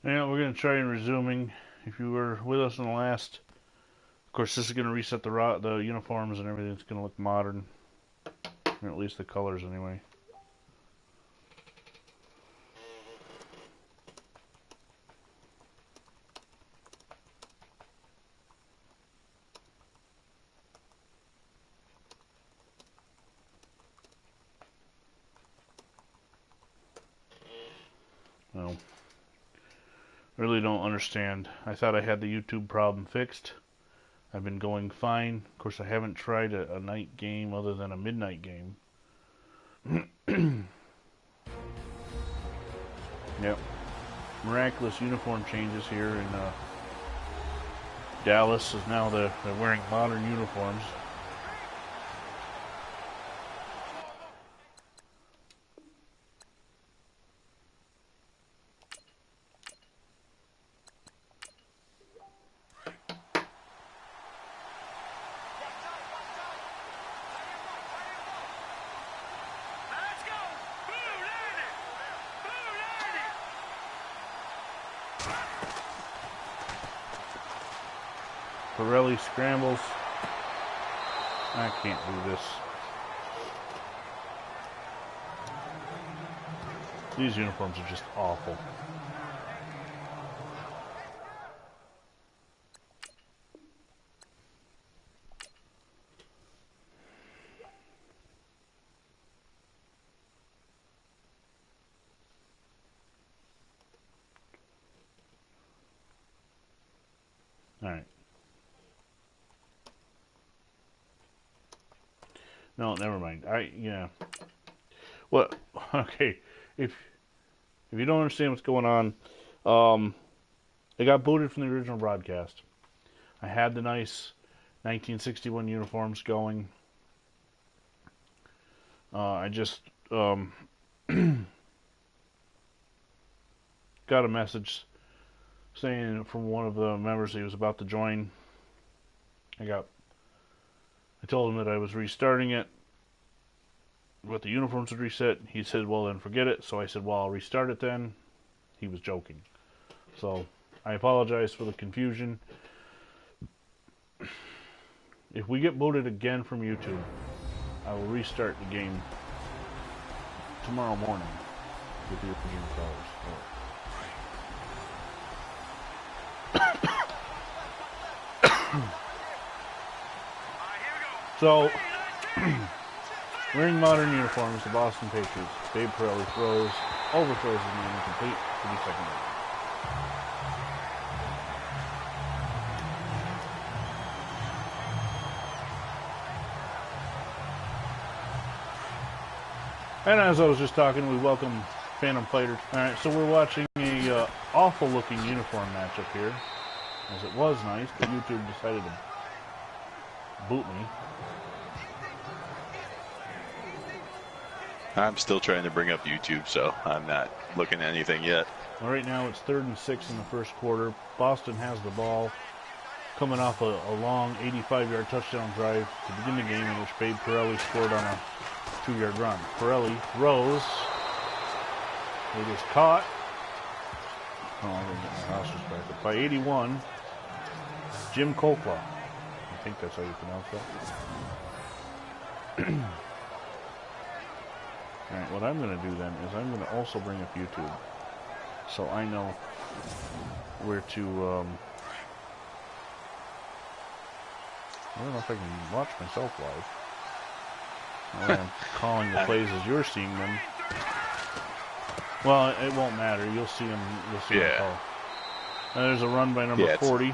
Yeah, we're going to try and resuming. If you were with us in the last, of course, this is going to reset the uniforms and everything's going to look modern, or at least the colors anyway. Well, really don't understand. I thought I had the YouTube problem fixed. I've been going fine. Of course, I haven't tried a night game other than a midnight game. Yep. Miraculous uniform changes here in Dallas. Is now they're wearing modern uniforms. Pirelli scrambles. I can't do this. These uniforms are just awful. All right. No, never mind. Yeah. Well, okay. If you don't understand what's going on, I got booted from the original broadcast. I had the nice 1961 uniforms going. I just got a message saying from one of the members he was about to join. I told him that I was restarting it, but the uniforms would reset. He said, well, then forget it. So I said, well, I'll restart it then. He was joking. So I apologize for the confusion. If we get booted again from YouTube, I will restart the game tomorrow morning with the original colors. So, wearing modern uniforms, the Boston Patriots. Babe Pirelli throws, overthrows his man incomplete to the second down. And as I was just talking, we welcome Phantom Fighters. Alright, so we're watching a awful looking uniform matchup here. As it was nice, but YouTube decided to boot me. I'm still trying to bring up YouTube, so I'm not looking at anything yet. Well, right now it's 3rd and 6 in the first quarter. Boston has the ball, coming off a long 85-yard touchdown drive to begin the game, in which Babe Pirelli scored on a 2-yard run. Pirelli throws. It is caught. Oh, I'm going to get my rosters back up. By 81, Jim Kokla. I think that's how you pronounce that. Alright, what I'm going to do then is I'm going to also bring up YouTube, so I know where to, I don't know if I can watch myself live. I'm calling the plays as you're seeing them. Well, it won't matter. You'll see them. You'll see them call. And there's a run by number 40.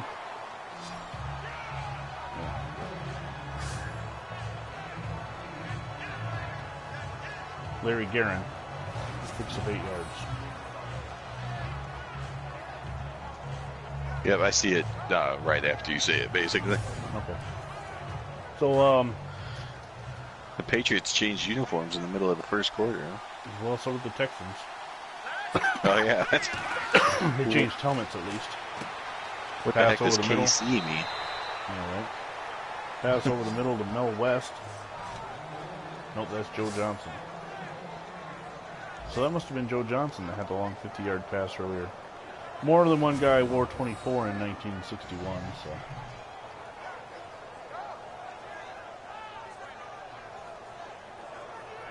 Larry Guerin, 6 of 8 yards. Yep, I see it right after you say it, basically. Okay. So, the Patriots changed uniforms in the middle of the first quarter. Huh? Well, so did the Texans. Oh, yeah. They changed helmets, at least. What the heck does KC mean? All right. Pass over the middle to Mel West. Nope, that's Joe Johnson. So that must have been Joe Johnson that had the long 50-yard pass earlier. More than one guy wore 24 in 1961, so.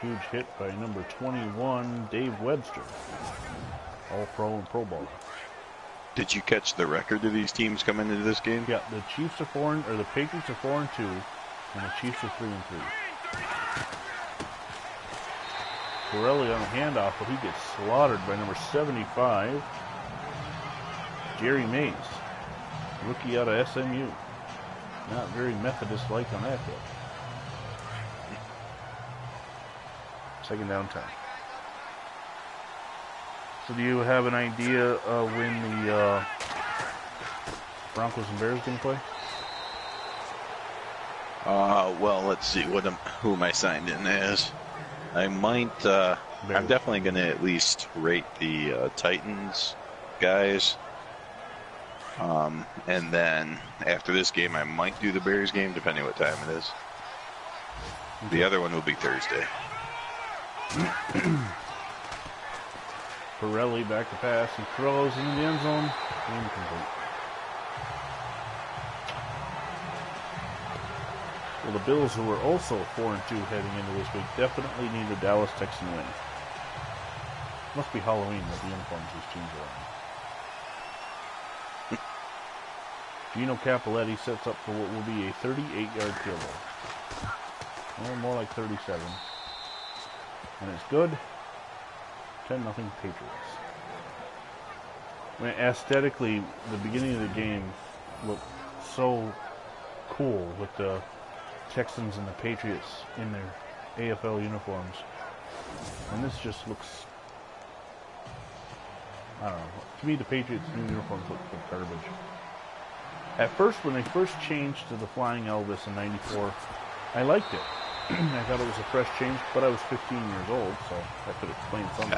Huge hit by number 21, Dave Webster. All-Pro and Pro Bowler. Did you catch the record of these teams coming into this game? Yeah, the Chiefs are the Patriots are 4-2, and the Chiefs are 3-3. Borelli on the handoff, but he gets slaughtered by number 75, Jerry Mays, rookie out of SMU. Not very Methodist-like on that hit. Second down 10. So do you have an idea when the Broncos and Bears going to play? Well, let's see who am I signed in as. I might. I'm definitely going to at least rate the Titans guys. And then after this game, I might do the Bears game, depending what time it is. Okay. The other one will be Thursday. Pirelli back to pass. He throws in the end zone. Incomplete. Well, the Bills, who were also 4-2 heading into this week, definitely need a Dallas Texan win. Must be Halloween with the uniforms these teams are on. Gino Capoletti sets up for what will be a 38-yard field goal. Well, more like 37. And it's good. 10-0 Patriots. I mean, aesthetically, the beginning of the game looked so cool with the Texans and the Patriots in their AFL uniforms. And this just looks, I don't know. To me, the Patriots' new uniforms look like garbage. At first, when they first changed to the Flying Elvis in '94, I liked it. I thought it was a fresh change, but I was 15 years old, so that could explain some of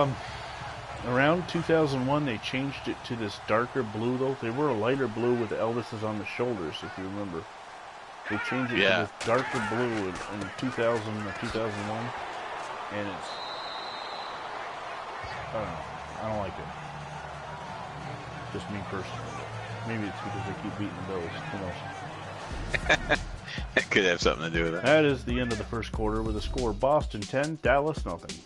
it. Around 2001, they changed it to this darker blue, though. They were a lighter blue with the Elvises on the shoulders, if you remember. They changed it to this darker blue in 2000 or 2001, and it's, I don't know. I don't like it. Just me personally. Maybe it's because they keep beating the Bills. Who knows? It could have something to do with it. That is the end of the first quarter with a score: Boston 10, Dallas nothing.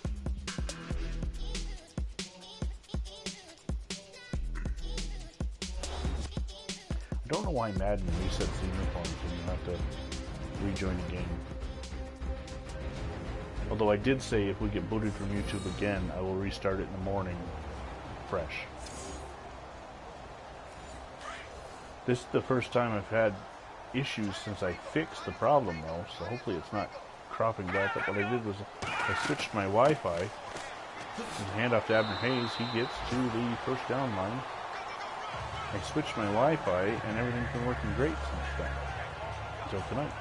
I don't know why Madden resets the uniforms when you have to rejoin the game. Although I did say if we get booted from YouTube again, I will restart it in the morning fresh. This is the first time I've had issues since I fixed the problem, though, so hopefully it's not cropping back up. What I did was I switched my Wi-Fi. Hand off to Abner Hayes. He gets to the first down line. I switched my Wi-Fi, and everything's been working great since then. Until tonight.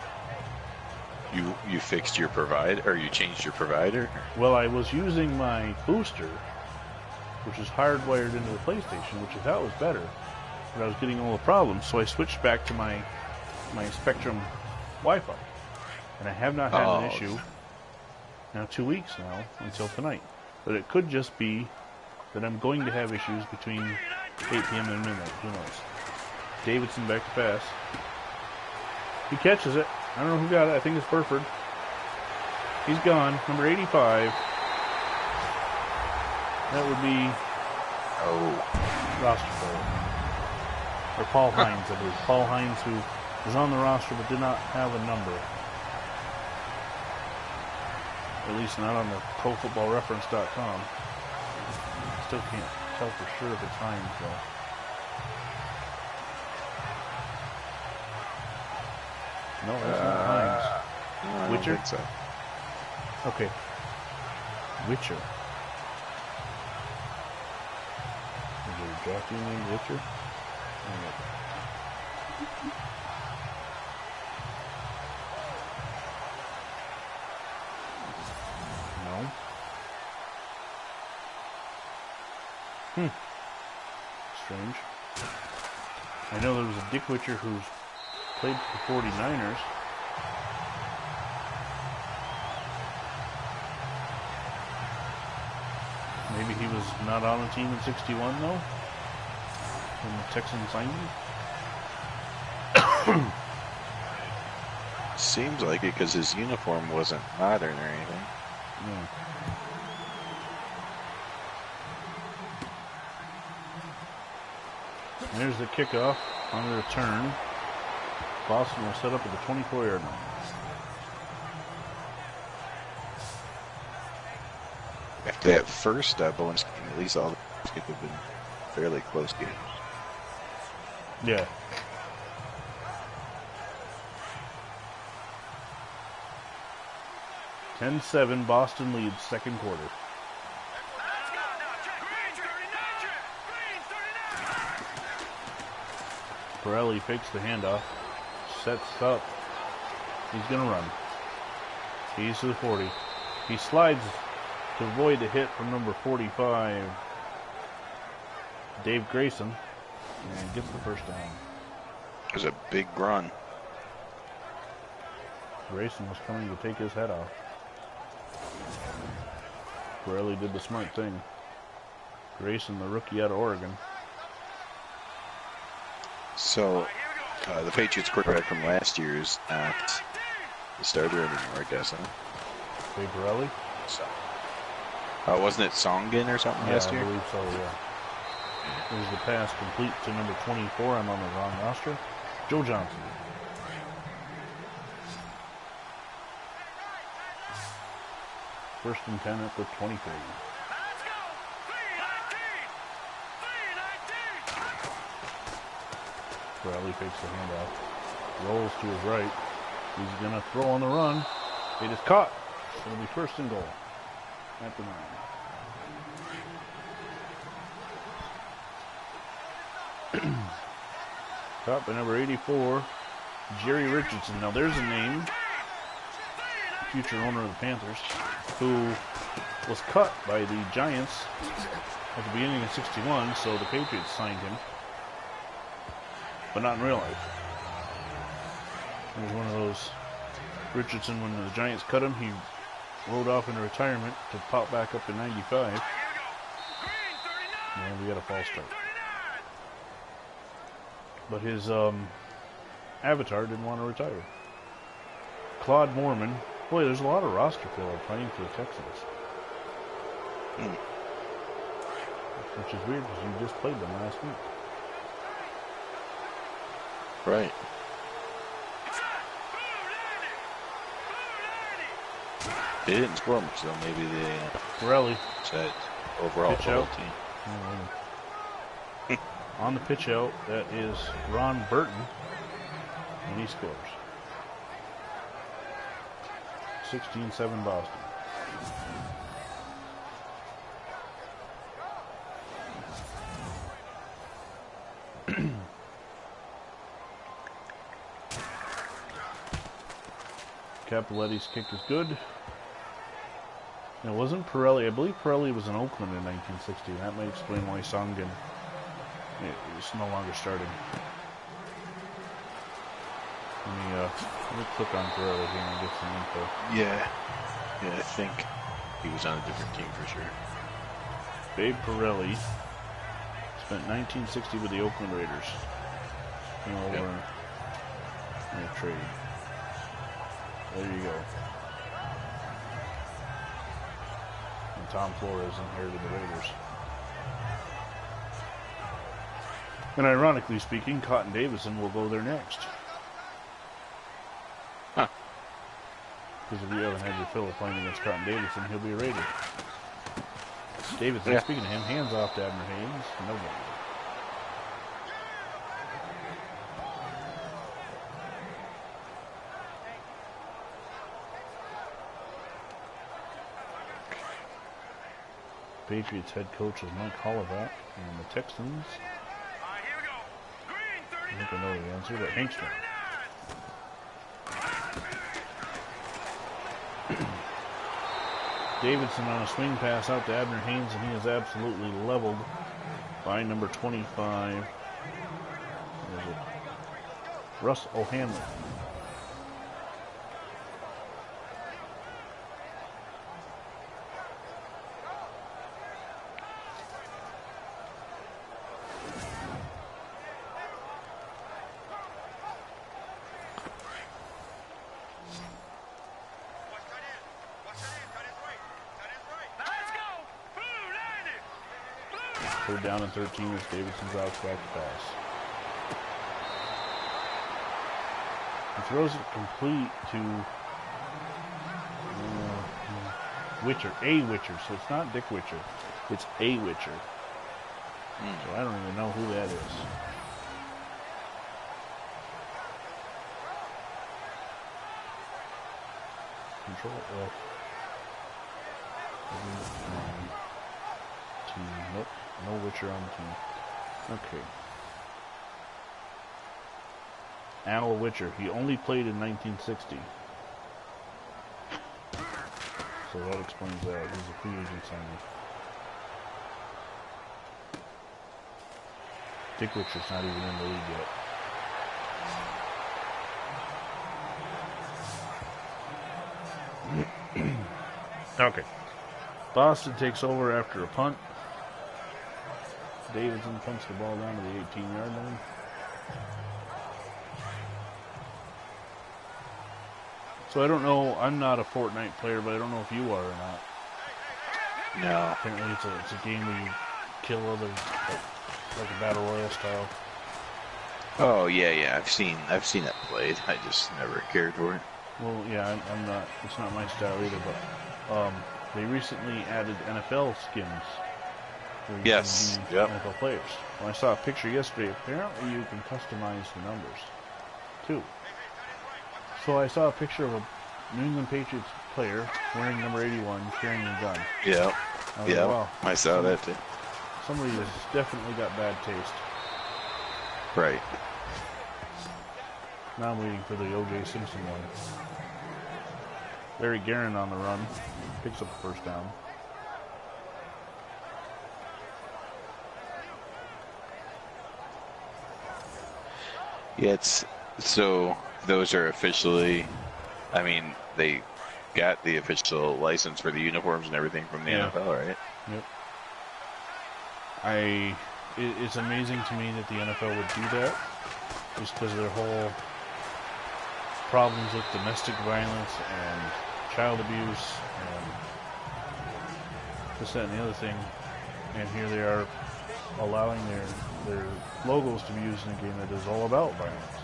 You fixed your provider, or you changed your provider? Well, I was using my booster, which is hardwired into the PlayStation, which I thought was better. But I was getting all the problems, so I switched back to my Spectrum Wi-Fi. And I have not had an issue now 2 weeks now until tonight. But it could just be that I'm going to have issues between 8 p.m. and midnight. Who knows? Davidson back to pass. He catches it. I don't know who got it. I think it's Burford. He's gone. Number 85. That would be roster. Or Paul Hines, I believe. Paul Hines, who was on the roster but did not have a number. At least not on the ProFootballReference.com. Still can't tell for sure if it's Hines, though. No, that's not Hines. Witcher? I don't think so. Okay. Witcher. Is there a draft team named Witcher? No. Strange. I know there was a Dick Witcher who's played for the 49ers. Maybe he was not on the team in 61 though, when the Texans signed him. Seems like it because his uniform wasn't modern or anything. Yeah. There's the kickoff on the return. Boston will set up at the 24-yard line. After that first bonus game, at least all the games could have been fairly close games. Yeah. (10-7) Boston leads second quarter. Pirelli fakes the handoff, sets up. He's going to run. He's to the 40. He slides to avoid the hit from number 45, Dave Grayson, and gets the first down. It was a big run. Grayson was coming to take his head off. Pirelli did the smart thing. Grayson, the rookie out of Oregon. So, the Patriots quarterback from last year is not the starter anymore, I guess, huh? Dave Pirelli? So, wasn't it Songin or something last year? I believe so, yeah. There's the pass complete to number 24. I'm on the wrong roster. Joe Johnson. First and 10 at the 23. Pirelli fakes the handoff. Rolls to his right. He's going to throw on the run. It is caught. It'll be first and goal at the 9. Caught by number 84, Jerry Richardson. Now there's a name, future owner of the Panthers, who was cut by the Giants at the beginning of 61, so the Patriots signed him, but not in real life. He was one of those. Richardson, when the Giants cut him, he rode off into retirement to pop back up in 95. And we got a false start. But his avatar didn't want to retire. Claude Mormon. Boy, there's a lot of roster filler playing for the Texans. Which is weird because you just played them last week. Right. They didn't score much though. Maybe they Pirelli said overall pitch for the out. whole team. On the pitch out, that is Ron Burton, and he scores. 16-7 Boston. Cappelletti's kick is good. It wasn't Pirelli. I believe Pirelli was in Oakland in 1960. That might explain why Songin is no longer starting. Let me click on Pirelli here and get some info. Yeah, I think he was on a different team for sure. Babe Pirelli spent 1960 with the Oakland Raiders. Came over in a trade. There you go. And Tom Flores inherited the Raiders. And ironically speaking, Cotton Davidson will go there next. Huh. Because if you haven't had your fill of playing against Cotton Davidson, he'll be a Raider. Davidson, speaking of him, hands off to Abner Haynes. No game. Patriots head coach is Mike Hollovat, and the Texans, I think I know the answer, but Hankstrom. Davidson on a swing pass out to Abner Haynes, and he is absolutely leveled by number 25. What is it? Russ O'Hanley. Third down and 13 as Davidson drops back to pass. He throws it complete to Witcher, A Witcher. So it's not Dick Witcher, it's A Witcher. So I don't even know who that is. Control F. Team. Nope. No Witcher on the team. Okay. Al Witcher. He only played in 1960. So that explains that. He's a free agent signing. Dick Witcher's not even in the league yet. Okay. Boston takes over after a punt. Davidson punts the ball down to the 18-yard line. So I don't know. I'm not a Fortnite player, but I don't know if you are or not. No. Apparently it's a game where you kill others, like a battle royale style. Oh yeah. I've seen it played. I just never cared for it. Well, yeah, I'm not. It's not my style either. But they recently added NFL skins. Where you can be NFL players. When I saw a picture yesterday, apparently you can customize the numbers too. So I saw a picture of a New England Patriots player wearing number 81, carrying a gun. Yeah. Yeah. Wow, I saw that too. Somebody has definitely got bad taste. Right. Now I'm waiting for the O.J. Simpson one. Larry Guerin on the run. Picks up the first down. Yeah, so those are officially, I mean, they got the official license for the uniforms and everything from the NFL, right? Yep. It's amazing to me that the NFL would do that, just because of their whole problems with domestic violence and child abuse and this, that, and the other thing. And here they are allowing their logos to be used in a game that is all about violence.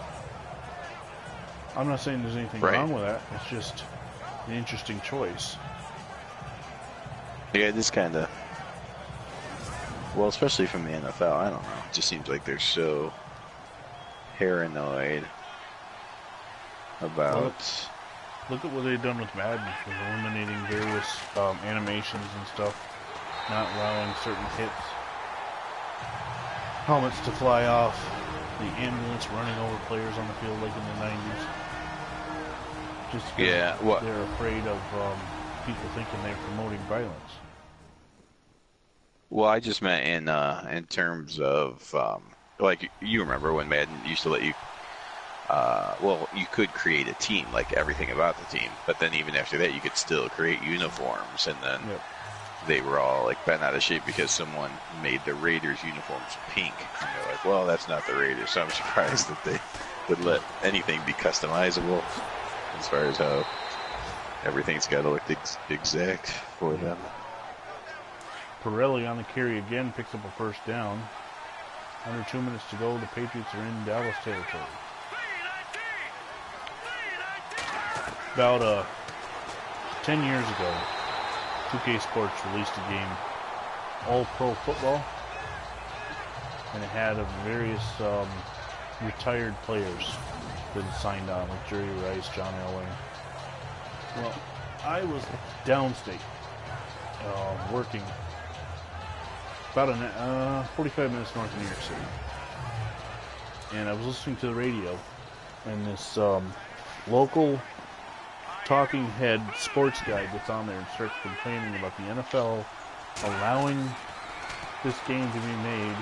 I'm not saying there's anything wrong with that. It's just an interesting choice. Yeah, this kind of, well, especially from the NFL, I don't know. It just seems like they're so paranoid about... Look at what they've done with Madden, with eliminating various animations and stuff, not allowing certain hits, helmets to fly off, the ambulance running over players on the field like in the 90s. Just because they're afraid of people thinking they're promoting violence. Well, I just meant in terms of, like, you remember when Madden used to let you, you could create a team, like everything about the team, but then even after that, you could still create uniforms, and then they were all, like, bent out of shape because someone made the Raiders uniforms pink. And they're like, well, that's not the Raiders, so I'm surprised that they would let anything be customizable as far as how everything's got to look exact for them. Pirelli on the carry again, picks up a first down. Under 2 minutes to go, the Patriots are in Dallas territory. About 10 years ago, 2K Sports released a game, All Pro Football, and it had various retired players that had signed on, like Jerry Rice, John Elway. Well, I was downstate, working about 45 minutes north of New York City, and I was listening to the radio, and this local talking head sports guy gets on there and starts complaining about the NFL allowing this game to be made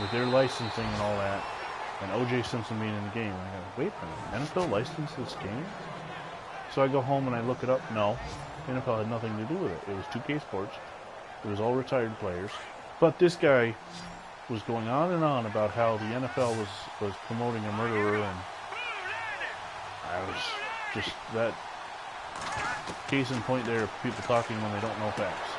with their licensing and all that, and O.J. Simpson being in the game. And I go, wait a minute, NFL licensed this game? So I go home and I look it up. No, NFL had nothing to do with it. It was 2K Sports. It was all retired players. But this guy was going on and on about how the NFL was promoting a murderer, and I was just that case in point there of people talking when they don't know facts.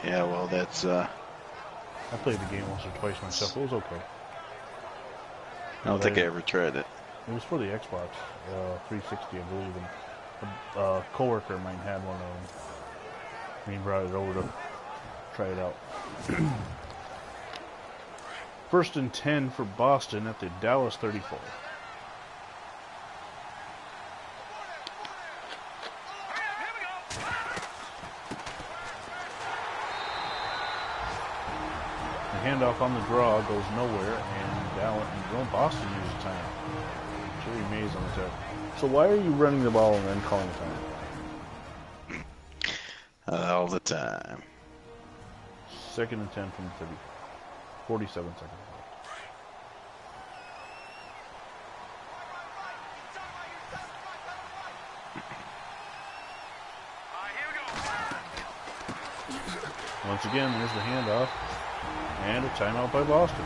Yeah, well, that's. I played the game once or twice myself. It was okay. I don't think I ever tried it. It was for the Xbox 360, I believe, and a coworker of mine had one of them. And he brought it over to try it out. First and 10 for Boston at the Dallas 34. The handoff on the draw goes nowhere, and Boston uses timeout. Jerry Mays on the tip. So why are you running the ball and then calling a timeout? All the time. Second and 10 from 30. 47 seconds left. Once again, there's the handoff. And a timeout by Boston.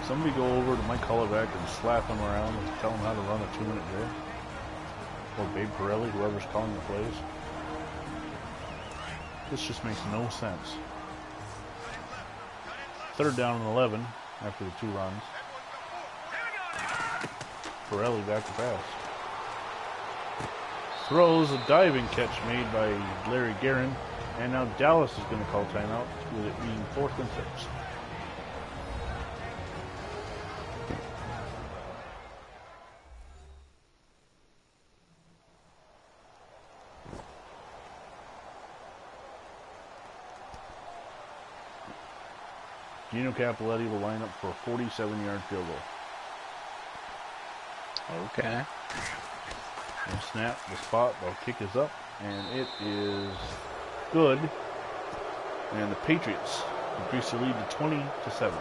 Somebody go over to Mike Hollaback and slap him around and tell him how to run a 2-minute drill. Or Babe Pirelli, whoever's calling the plays. This just makes no sense. Third down and 11 after the 2 runs. Pirelli back to pass. Throws a diving catch made by Larry Guerin. And now Dallas is going to call timeout with it being 4th and 6. Gino Cappelletti will line up for a 47-yard field goal. Okay. And snap, the spot, the kick is up, and it is good. And the Patriots increase their lead to 20-7.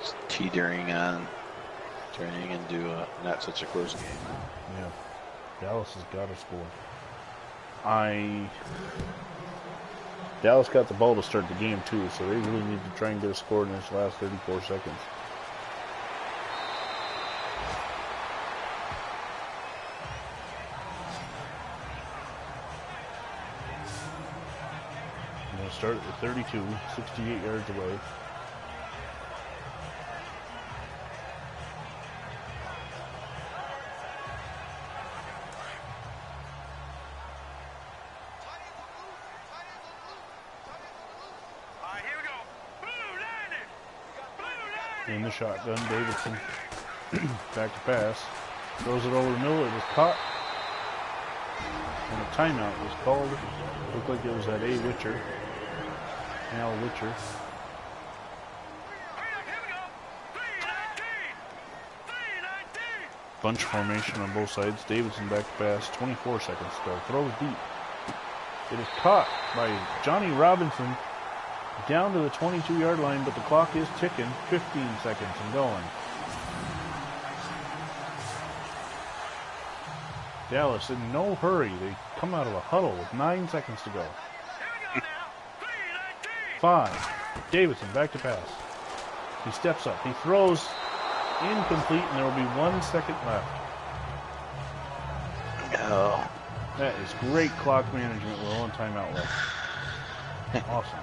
It's teetering on, turning into not such a close game. Yeah. Dallas has got to score. Dallas got the ball to start the game too, so they really need to try and get a score in this last 34 seconds. I'm going to start at the 32, 68 yards away. In the shotgun, Davidson back to pass. Throws it over the middle. It was caught. And a timeout was called. Looked like it was at A. Witcher. Al Witcher. Bunch formation on both sides. Davidson back to pass. 24 seconds to go. Throws deep. It is caught by Johnny Robinson. Down to the 22-yard line, but the clock is ticking. 15 seconds and going. Dallas in no hurry. They come out of a huddle with 9 seconds to go. 5. Davidson back to pass. He steps up. He throws incomplete, and there will be 1 second left. Oh. That is great clock management with 1 timeout left. Awesome.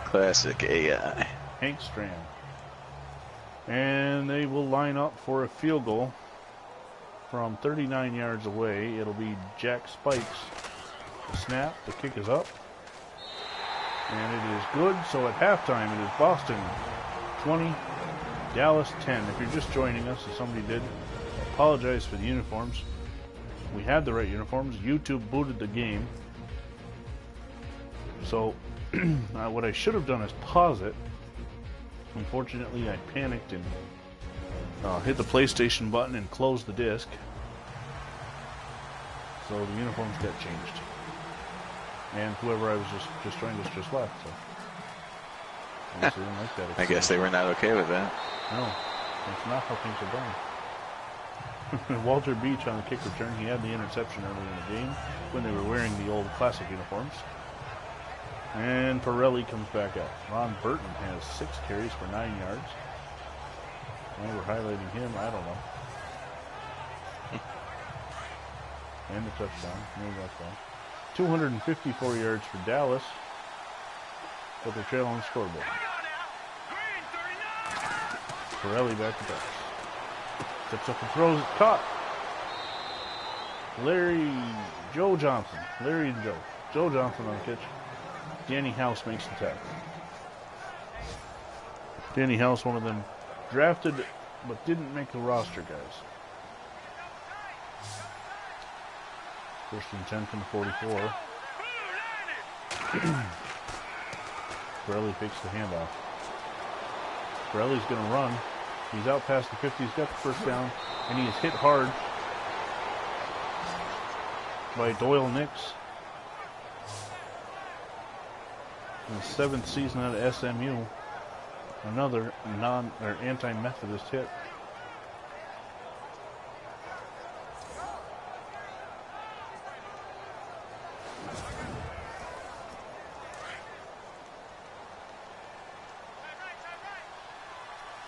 Classic AI. Hank Strand. And they will line up for a field goal from 39 yards away. It'll be Jack Spikes. The snap, the kick is up. And it is good. So at halftime, it is Boston 20, Dallas 10. If you're just joining us, as somebody did, apologize for the uniforms. We had the right uniforms. YouTube booted the game. So what I should have done is pause it. Unfortunately, I panicked and hit the PlayStation button and closed the disc. So the uniforms got changed. And whoever I was just joined us just left. So obviously didn't like that. I guess they were not okay with that. No, that's not how things are done. Walter Beach on the kick return. He had the interception early in the game when they were wearing the old classic uniforms. And Pirelli comes back out. Ron Burton has 6 carries for 9 yards. Why we're highlighting him, I don't know. And the touchdown. Maybe that's all. 254 yards for Dallas. But they're trailing on the scoreboard. Pirelli back to pass. Steps up and throws. Caught. Joe Johnson. Larry and Joe. Joe Johnson on the catch. Danny House makes the tackle. Danny House, one of them drafted but didn't make the roster, guys. First and 10 from the 44. Pirelli fakes the handoff. Pirelli's going to run. He's out past the 50. He's got the first down. And he is hit hard by Doyle Nix. In the 7th season at SMU. Another anti-Methodist hit.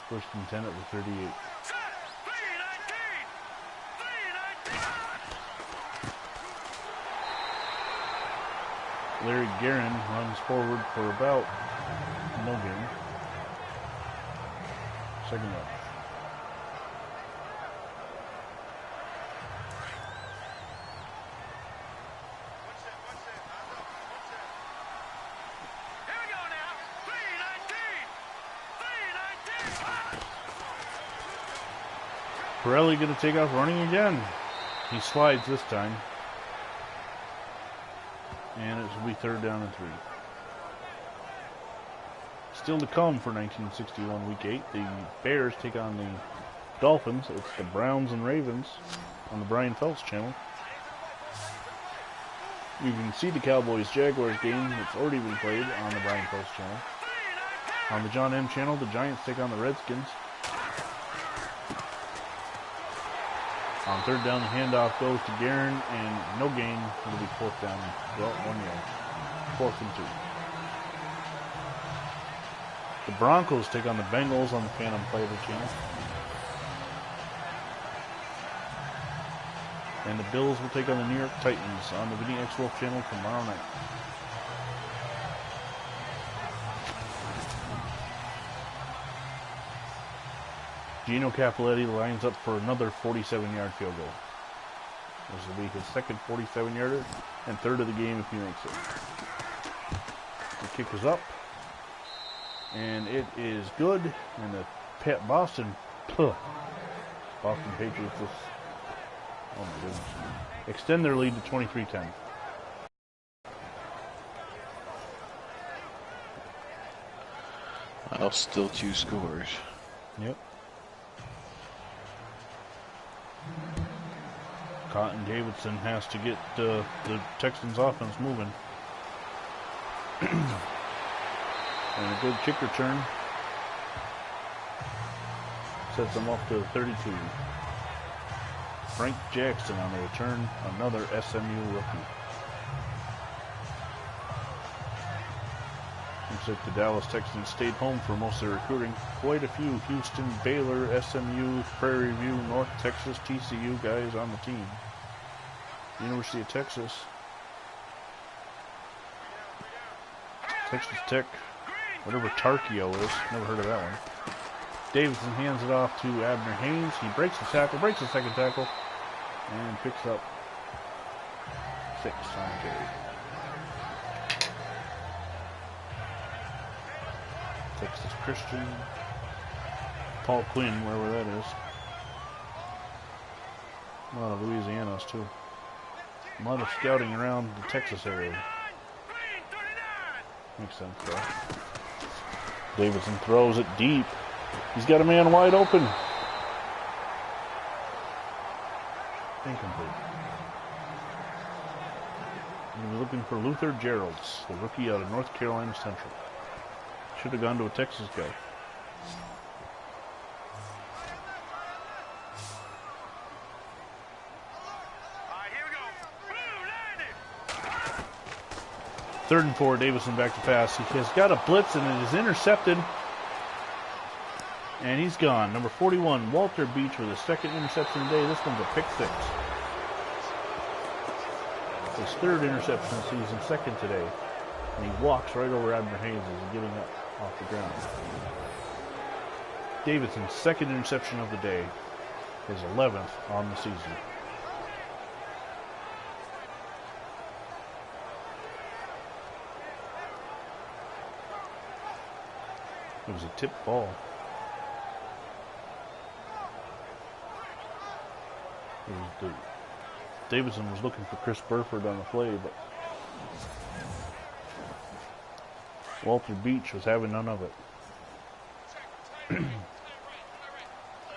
First and 10 at the 38. Larry Guerin runs forward for about no gain. Second up. Pirelli going to take off running again. He slides this time. And it will be 3rd down and 3. Still to come for 1961 Week 8. The Bears take on the Dolphins. It's the Browns and Ravens on the Brian Phelps channel. You can see the Cowboys-Jaguars game. It's already been played on the Brian Phelps channel. On the John M channel, the Giants take on the Redskins. On 3rd down, the handoff goes to Guerin, and no gain. It'll be 4th down. Well, 1 yard. 4th and 2. The Broncos take on the Bengals on the Phantom Flavor channel. And the Bills will take on the New York Titans on the VinnyXWolf channel tomorrow night. Gino Cappelletti lines up for another 47-yard field goal. This will be his second 47-yarder and 3rd of the game if he makes it. The kick is up. And it is good. And the Boston Patriots just, oh my goodness, extend their lead to 23-10. Well, still 2 scores. Yep. Cotton Davidson has to get the Texans offense moving. And a good kick return sets them up to 32. Frank Jackson on the return, another SMU rookie. Looks like the Dallas Texans stayed home for most of their recruiting. Quite a few Houston, Baylor, SMU, Prairie View, North Texas, TCU guys on the team. University of Texas. Texas Tech. Whatever Tarkio is. Never heard of that one. Davidson hands it off to Abner Haynes. He breaks the tackle, breaks the second tackle, and picks up 6 on the carry. Texas Christian. Paul Quinn, wherever that is. A lot of Louisianas, too. A lot of scouting around the Texas area. Makes sense, though. Davidson throws it deep. He's got a man wide open. Incomplete. He was looking for Luther Geralds, the rookie out of North Carolina Central. Should have gone to a Texas guy. Third and 4, Davison back to pass. He has got a blitz and it is intercepted. And he's gone. Number 41, Walter Beach with his second interception today. This one's a pick 6. His third interception of the season, second today. And he walks right over Abner Haynes as he's getting up off the ground. Davidson's second interception of the day. His 11th on the season. It was a tipped ball. Davidson was looking for Chris Burford on the play, but Walter Beach was having none of it.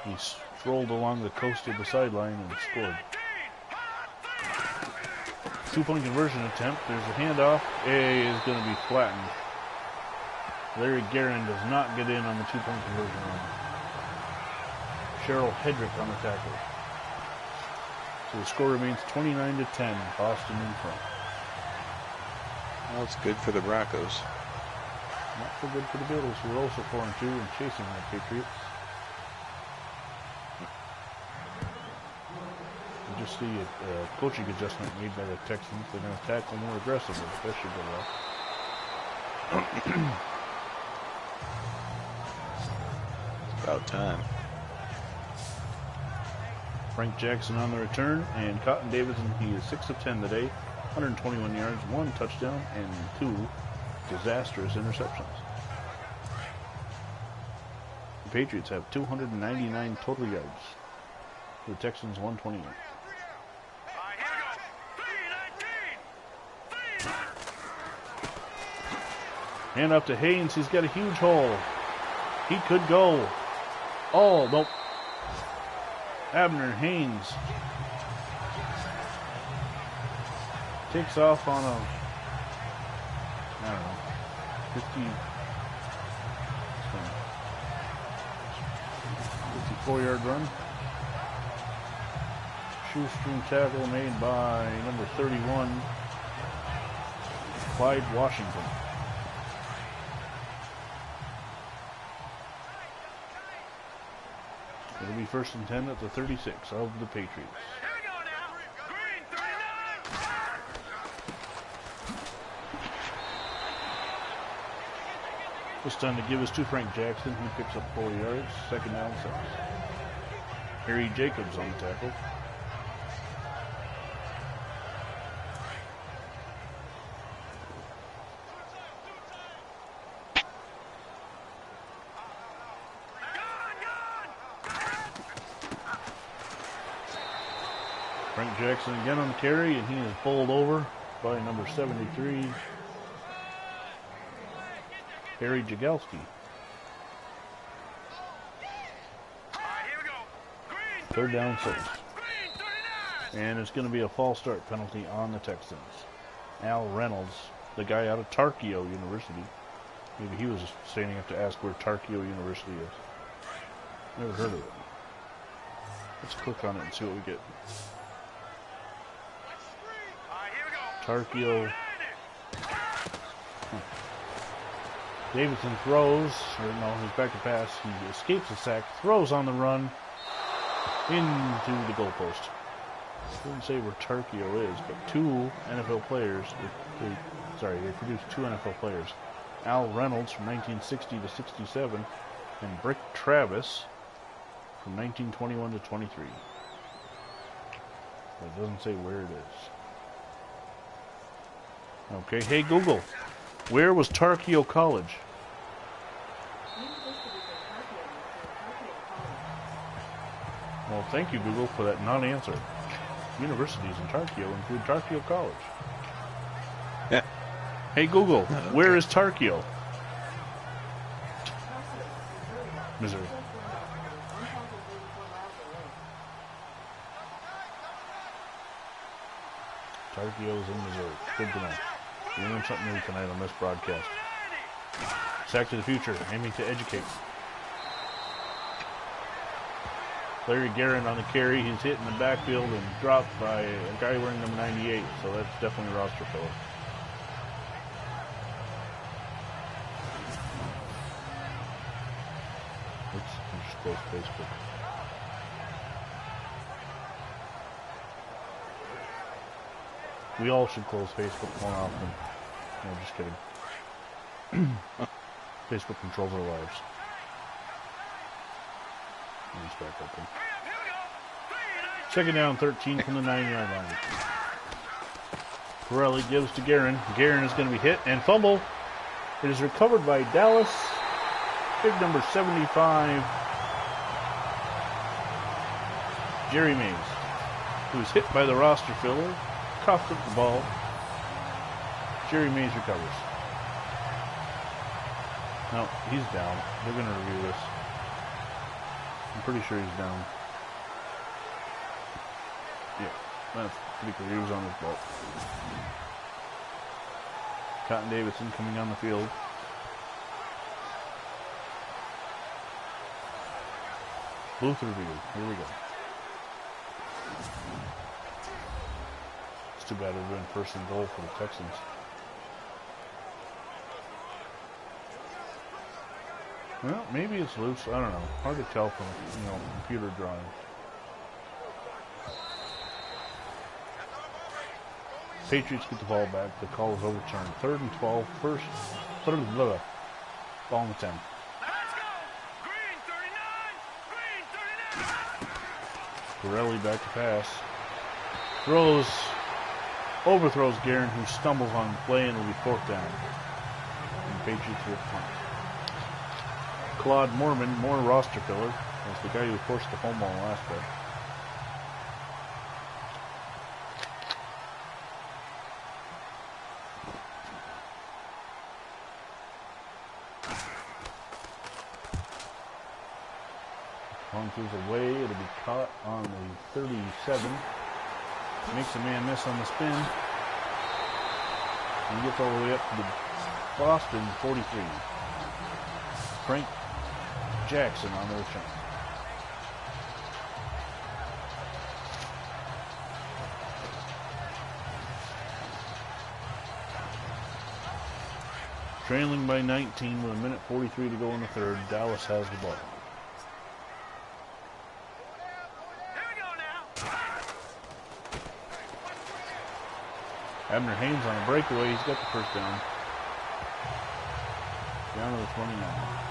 He strolled along the coast of the sideline and scored. 2-point conversion attempt. There's a handoff. A is going to be flattened. Larry Guerin does not get in on the 2-point conversion run. Cheryl Hedrick on the tackle. So the score remains 29-10. Boston in front. Well, it's good for the Broncos. Not so good for the Bills, who are also 4-2 and chasing the Patriots. You just see a coaching adjustment made by the Texans. They're going to tackle more aggressively. That should go well. It's about time. Frank Jackson on the return, and Cotton Davidson, he is 6 of 10 today, 121 yards, 1 touchdown, and 2 disastrous interceptions. The Patriots have 299 total yards. The Texans 128. Hand up to Haynes. He's got a huge hole. He could go. Oh, nope. Abner Haynes takes off on a, I don't know, 54-yard run. Shoestring tackle made by number 31, Clyde Washington. It'll be 1st and 10 at the 36 of the Patriots. This time to give us to Frank Jackson. He picks up 4 yards. 2nd down, 6. Harry Jacobs on the tackle. Frank Jackson again on the carry, and he is bowled over by number 73, Harry Jagelski. 3rd down, 6. And it's going to be a false start penalty on the Texans. Al Reynolds, the guy out of Tarkio University. Maybe he was standing up to ask where Tarkio University is. Never heard of it. Let's click on it and see what we get. Tarkio. Davidson throws, or no, he's back to pass. He escapes the sack, throws on the run into the goalpost. Didn't say where Tarkio is, but 2 NFL players. They produced 2 NFL players. Al Reynolds from 1960 to 67, and Brick Travis from 1921 to 23. But it doesn't say where it is. Okay, hey Google, where was Tarkio College? Well, thank you, Google, for that non-answer. Universities in Tarkio include Tarkio College. Yeah. Hey Google, okay. Where is Tarkio? Missouri. Tarkio is in Missouri. Good to know. We learned something new tonight on this broadcast. Sack to the future, aiming to educate. Larry Guerin on the carry. He's hit in the backfield and dropped by a guy wearing number 98, so that's definitely a roster filler. Oops, I just closed Facebook. We all should close Facebook more often. No, just kidding. Facebook controls our lives. Let me start open. Second down, 13 from the 9-yard line. Pirelli gives to Guerin. Guerin is going to be hit and fumble. It is recovered by Dallas. Big number 75, Jerry Mays, who is hit by the roster filler, coughed up the ball. Jerry Mays recovers. No, he's down. They're going to review this. I'm pretty sure he's down. Yeah, that's pretty clear. He was on his ball. Cotton Davidson coming on the field. Booth review. Here we go. It's too bad we're doing first and goal for the Texans. Well, maybe it's loose. I don't know. Hard to tell from, computer drawing. Patriots get the ball back. The call is overturned. 3rd and 12. Ball on the 10. Pirelli back to pass. Overthrows Guerin, who stumbles on the play, and will be 4th down. And the Patriots will punt. Claude Mormon, more roster filler, as the guy who forced the home run last play. Punt is away. It'll be caught on the 37. Makes a man miss on the spin. And gets all the way up to the Boston 43. Frank Jackson on the return. Trailing by 19 with 1:43 to go in the third. Dallas has the ball. Abner Haynes on a breakaway. He's got the first down. Down to the 29.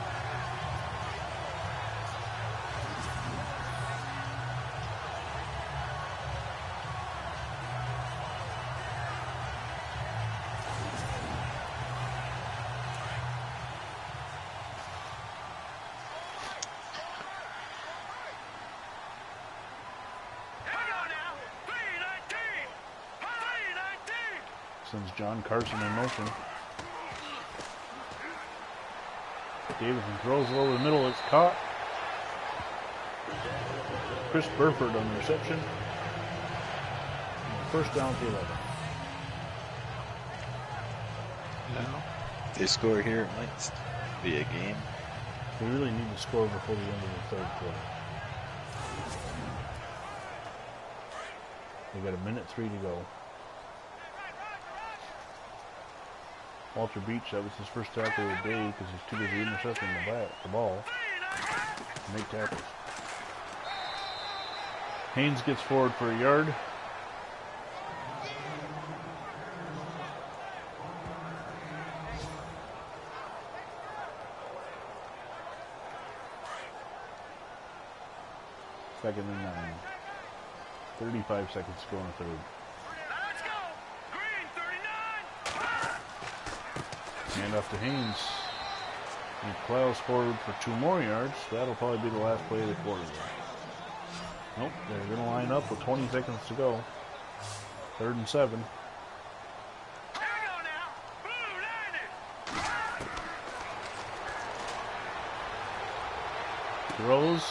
Sends John Carson in motion. Davidson throws it over the middle. It's caught. Chris Burford on the reception. First down to 11. No. If they score here, it might be a game. They really need to score before the end of the third quarter. They got 1:03 to go. Walter Beach, that was his first tackle of the day because he's too busy intercepting the ball to make tackles. Haynes gets forward for a yard. Second and 9. 35 seconds to go in the third. Hand off to Haynes. He plows forward for 2 more yards. That'll probably be the last play of the quarter. Nope, they're going to line up with 20 seconds to go. 3rd and 7. Throws.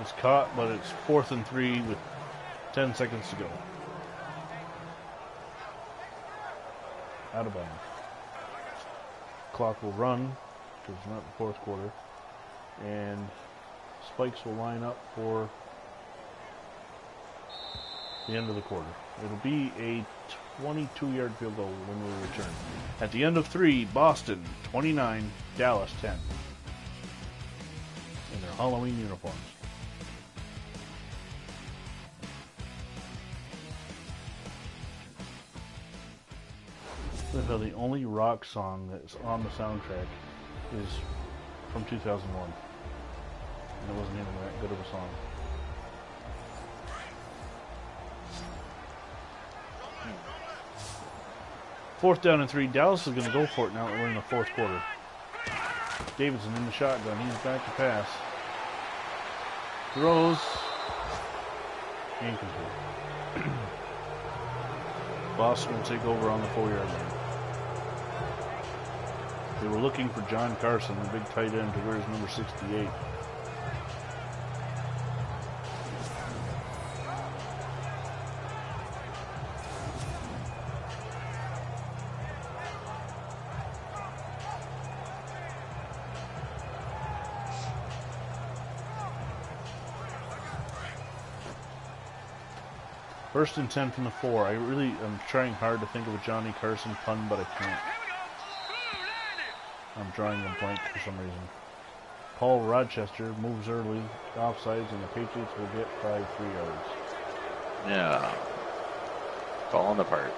It's caught, but it's 4th and 3 with 10 seconds to go. Out of bounds. Clock will run because it's not the 4th quarter, and Spikes will line up for the end of the quarter. It'll be a 22-yard field goal when we return. At the end of 3, Boston 29, Dallas 10. In their Halloween uniforms. Look how the only rock song that's on the soundtrack is from 2001. And it wasn't even that good of a song. Fourth down and 3. Dallas is going to go for it now that we're in the fourth quarter. Davidson in the shotgun. He's back to pass. Throws. Incomplete. Boston will take over on the 4-yard line. They were looking for John Carson, the big tight end, to wear his number 68. First and 10 from the 4. I really am trying hard to think of a Johnny Carson pun, but I can't. I'm drawing a blank for some reason. Paul Rochester moves early, offsides, and the Patriots will get by 3 yards. Yeah. Falling apart.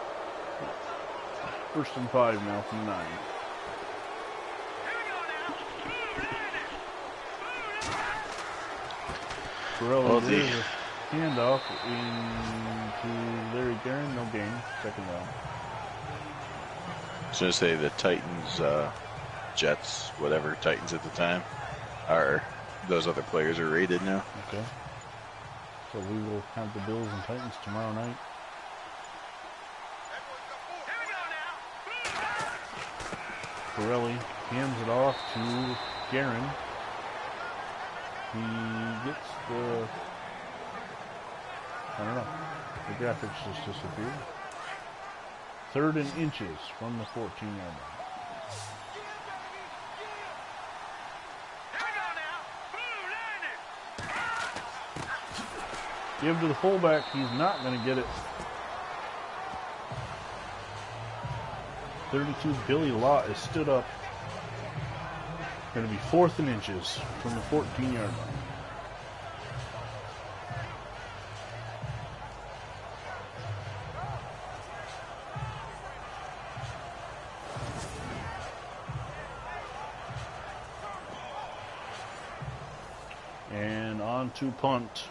First and 5 now from 9. Corelli, there's a handoff into Larry Guerin. No gain. Second down. I was going to say the Titans, Jets, whatever Titans at the time, are those other players are rated now. Okay. So we will have the Bills and Titans tomorrow night. Corelli hands it off to Guerin. He gets the... I don't know. The graphics just disappeared. 3rd and inches from the 14-yard line. Give to the fullback. He's not going to get it. 32, Billy Lott is stood up. Going to be 4th and inches from the 14-yard line. And on to punt.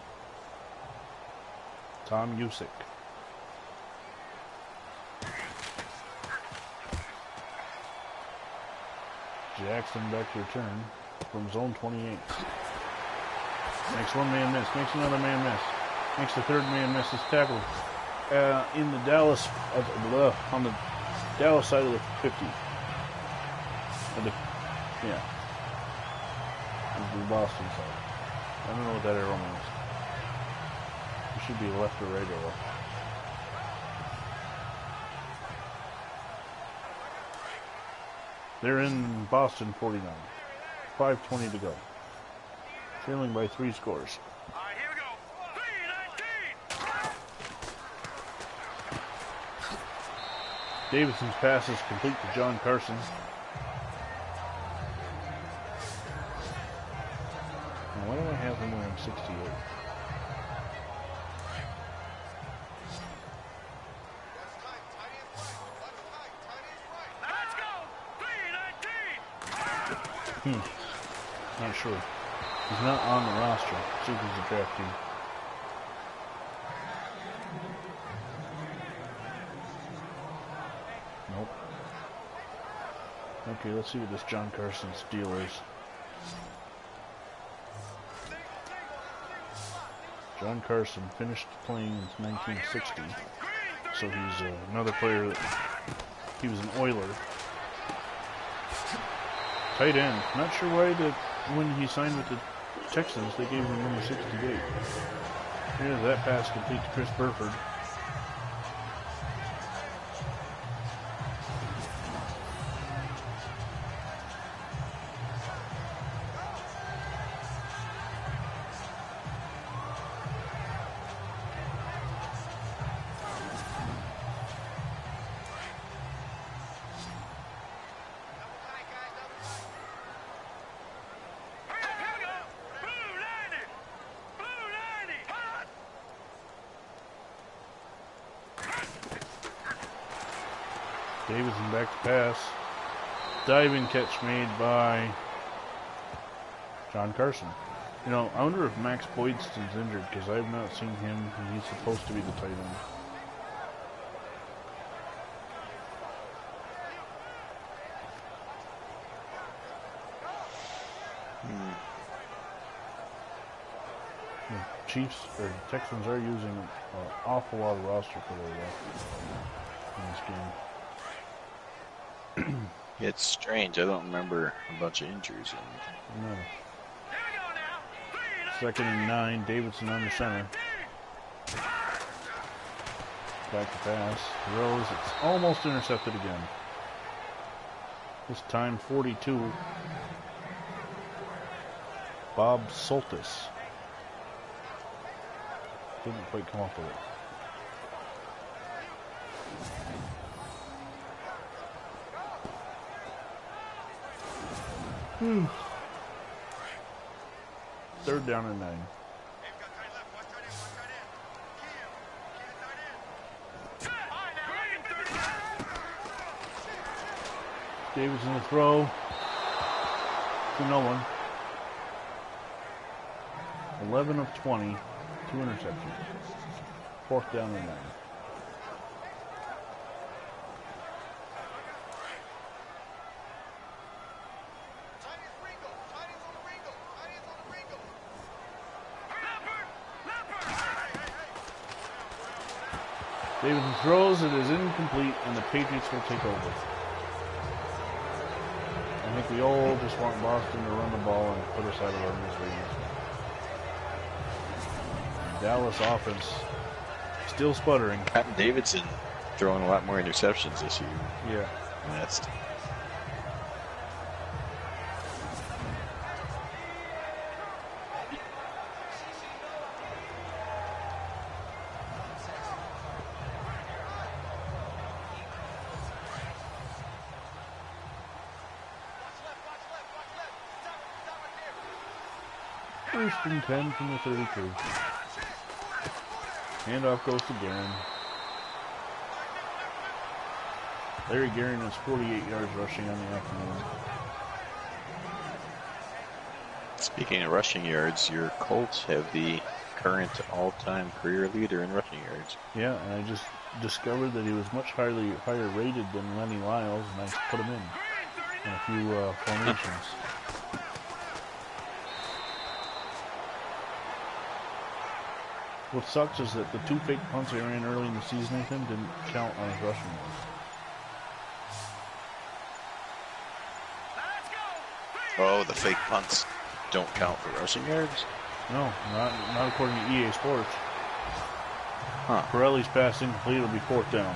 Tom Usick. Jackson back to return from zone 28. Makes one man miss. Makes another man miss. Makes the third man miss. Is tackled in the Dallas on the Dallas side of the 50. Yeah. The Boston side. I don't know what that arrow means. It should be left or right arrow. They're in Boston 49. 5:20 to go. Trailing by 3 scores. All right, here we go. 3-19. Davidson's pass is complete to John Carson. Now, why do I have him wearing 68? Let's go. 3-19. Not sure. He's not on the roster. Let's see if he's a draftee. Nope. Okay, let's see what this John Carson's deal is. John Carson finished playing in 1960, so he's another player that he was an Oiler. Tight end. Not sure why when he signed with the Texans they gave him number 68. Here's that pass complete to Chris Burford. Davidson back to pass. Diving catch made by John Carson. You know, I wonder if Max Boydston's injured because I have not seen him. He's supposed to be the tight end. The Chiefs or Texans are using an awful lot of roster for their in this game. It's strange. I don't remember a bunch of injuries or anything. No. Second and 9. Davidson under center. Back to pass. Throws. It's almost intercepted again. This time 42. Bob Soltis. Didn't quite come off with it. Third down and 9. Davidson to throw. To no one. 11 of 20. 2 interceptions. Fourth down and 9. Davidson throws, it is incomplete, and the Patriots will take over. I think we all just want Boston to run the ball and put us out of our misery. Dallas offense still sputtering. Cotton Davidson throwing a lot more interceptions this year. Yeah. And that's First and 10 from the 32. Handoff goes to Guerin. Larry Guerin has 48 yards rushing on the afternoon. Speaking of rushing yards, your Colts have the current all-time career leader in rushing yards. Yeah, and I just discovered that he was much higher rated than Lenny Lyles, and I put him in a few formations. What sucks is that the 2 fake punts I ran early in the season with him didn't count on his rushing yards. Oh, the fake punts don't count for rushing yards? No, not according to EA Sports. Huh. Pirelli's pass incomplete will be 4th down.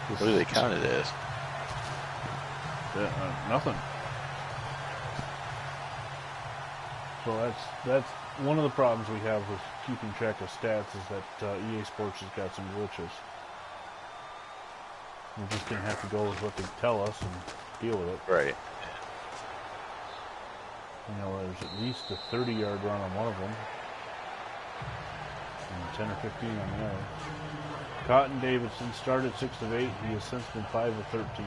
What do they count it as? Nothing. So that's one of the problems we have with keeping track of stats is that EA Sports has got some glitches. We're just going to have to go with what they tell us and deal with it. Right. You know, there's at least a 30-yard run on one of them. And 10 or 15 on the other. Cotton Davidson started 6 of 8. He has since been 5 of 13.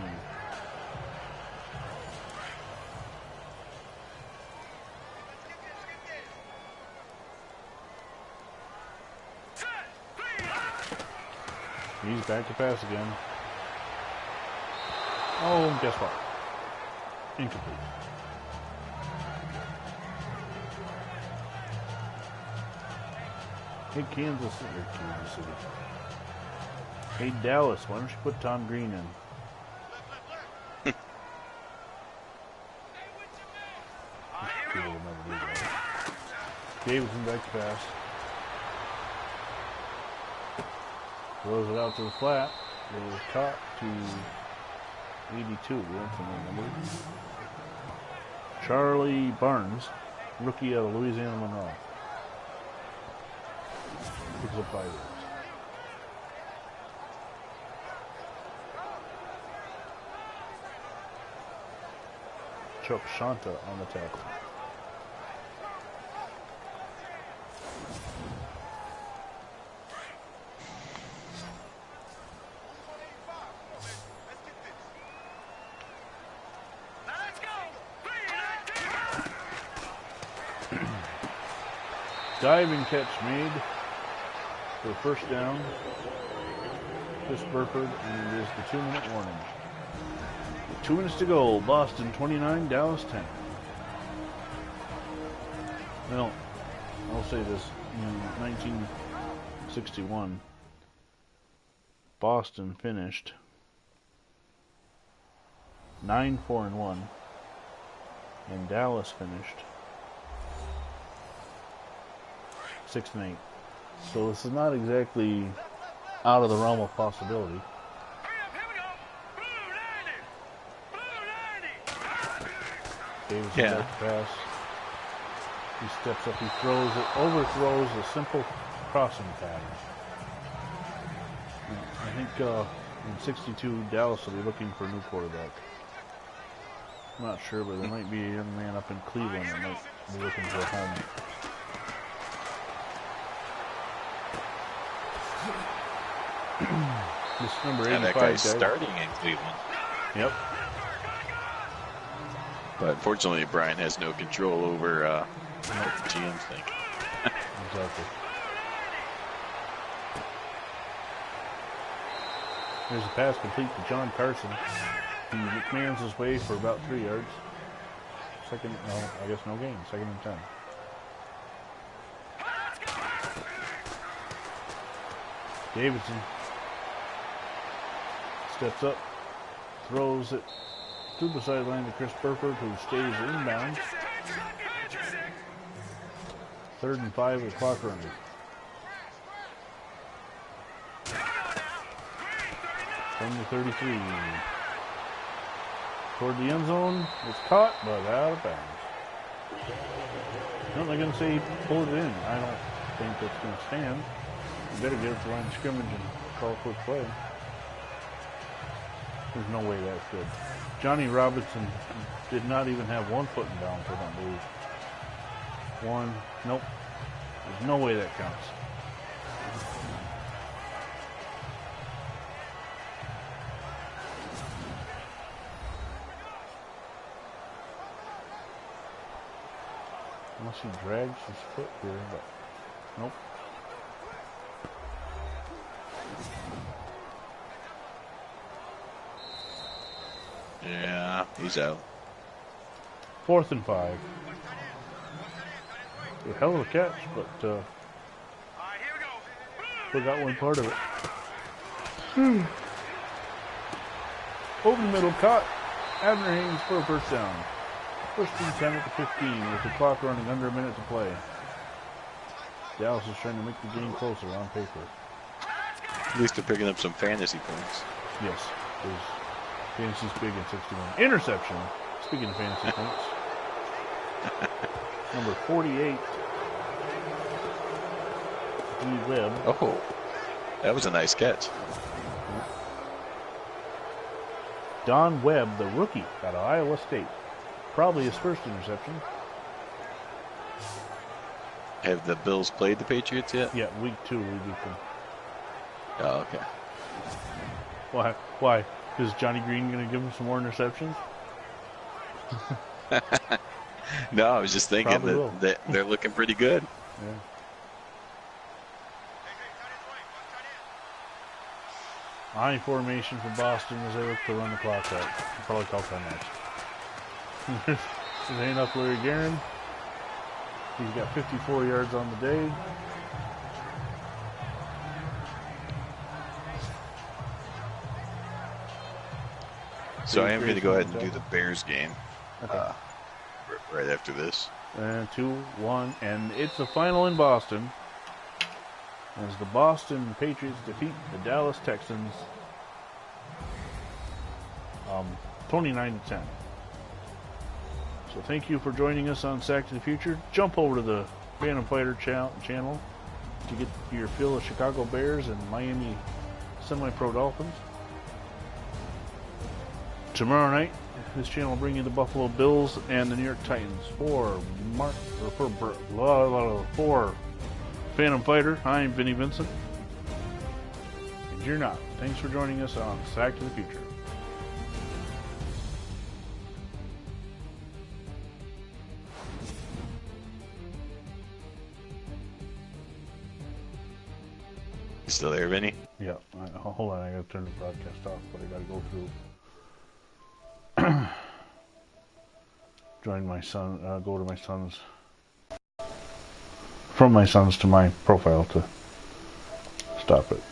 He's back to pass again. Oh, and guess what? Incomplete. Hey, Kansas City. Hey, Dallas, why don't you put Tom Green in? People will never do that. Davidson back to pass. Throws it out to the flat. It was caught to 82. That's the number. Charlie Barnes, rookie out of Louisiana Monroe. Picks up 5 yards. Chuck Shanta on the tackle. Diving catch made for first down. Chris Burford, and it is the 2-minute warning. 2 minutes to go. Boston 29, Dallas 10. Well, I'll say this. In 1961, Boston finished 9-4-1, and Dallas finished 6-8. So this is not exactly out of the realm of possibility. Here we go. Blue 90. Blue 90. Davis Yeah. back to pass. He steps up, he throws it, overthrows a simple crossing pattern. I think in 62, Dallas will be looking for a new quarterback. I'm not sure, but there might be a young man up in Cleveland that might be looking for a home. This number 85 And that guy's starting in Cleveland. Yep. But unfortunately, Brian has no control over what the GMs think. Exactly. There's a pass complete to John Carson. He McMahon's his way for about 3 yards. Second, no, I guess no gain. 2nd and 10. Davidson steps up, throws it to the sideline to Chris Burford, who stays inbound. 3rd and 5 with the clock running. From the 33. Toward the end zone. It's caught, but out of bounds. I'm not going to say he pulled it in. I don't think that's going to stand. You better get it to the line of scrimmage and call a quick play. There's no way that's good. Johnny Robinson did not even have 1 foot in bounds for that move. 1. Nope. There's no way that counts. Unless he drags his foot here, but nope. Yeah, he's out. 4th and 5. A hell of a catch, but All right, here we go. forgot one part of it. Over the middle, caught. Abner Haynes for a first down. 1st and 10 at the 15 with the clock running under a minute to play. Dallas is trying to make the game closer on paper. At least they're picking up some fantasy points. Yes, there's fantasy's big at 61. Interception. Speaking of fantasy points. Number 48. Lee Webb. Oh, that was a nice catch. Don Webb, the rookie out of Iowa State. Probably his first interception. Have the Bills played the Patriots yet? Yeah, week 2 we beat them. Oh, okay. Why? Why? Is Johnny Green going to give him some more interceptions? No, I was just thinking Probably will. that they're looking pretty good. Yeah. I formation for Boston as they look to run the clock out. Probably call timeouts. This ain't up Larry Guerin. He's got 54 yards on the day. So I am going to go ahead and do the Bears game Okay. right after this. And 2-1, and it's the final in Boston as the Boston Patriots defeat the Dallas Texans 29-10. So thank you for joining us on Sack to the Future. Jump over to the Phantom Fighter channel to get your fill of Chicago Bears and Miami Semi-Pro Dolphins. Tomorrow night, this channel will bring you the Buffalo Bills and the New York Titans. For Phantom Fighter, I'm Vinny Vincent. And you're not. Thanks for joining us on Sack to the Future. Still there, Vinny? Yeah. Hold on, I gotta turn the broadcast off, but I gotta go through. Join my son. Go to my son's. From my son's to my profile to stop it.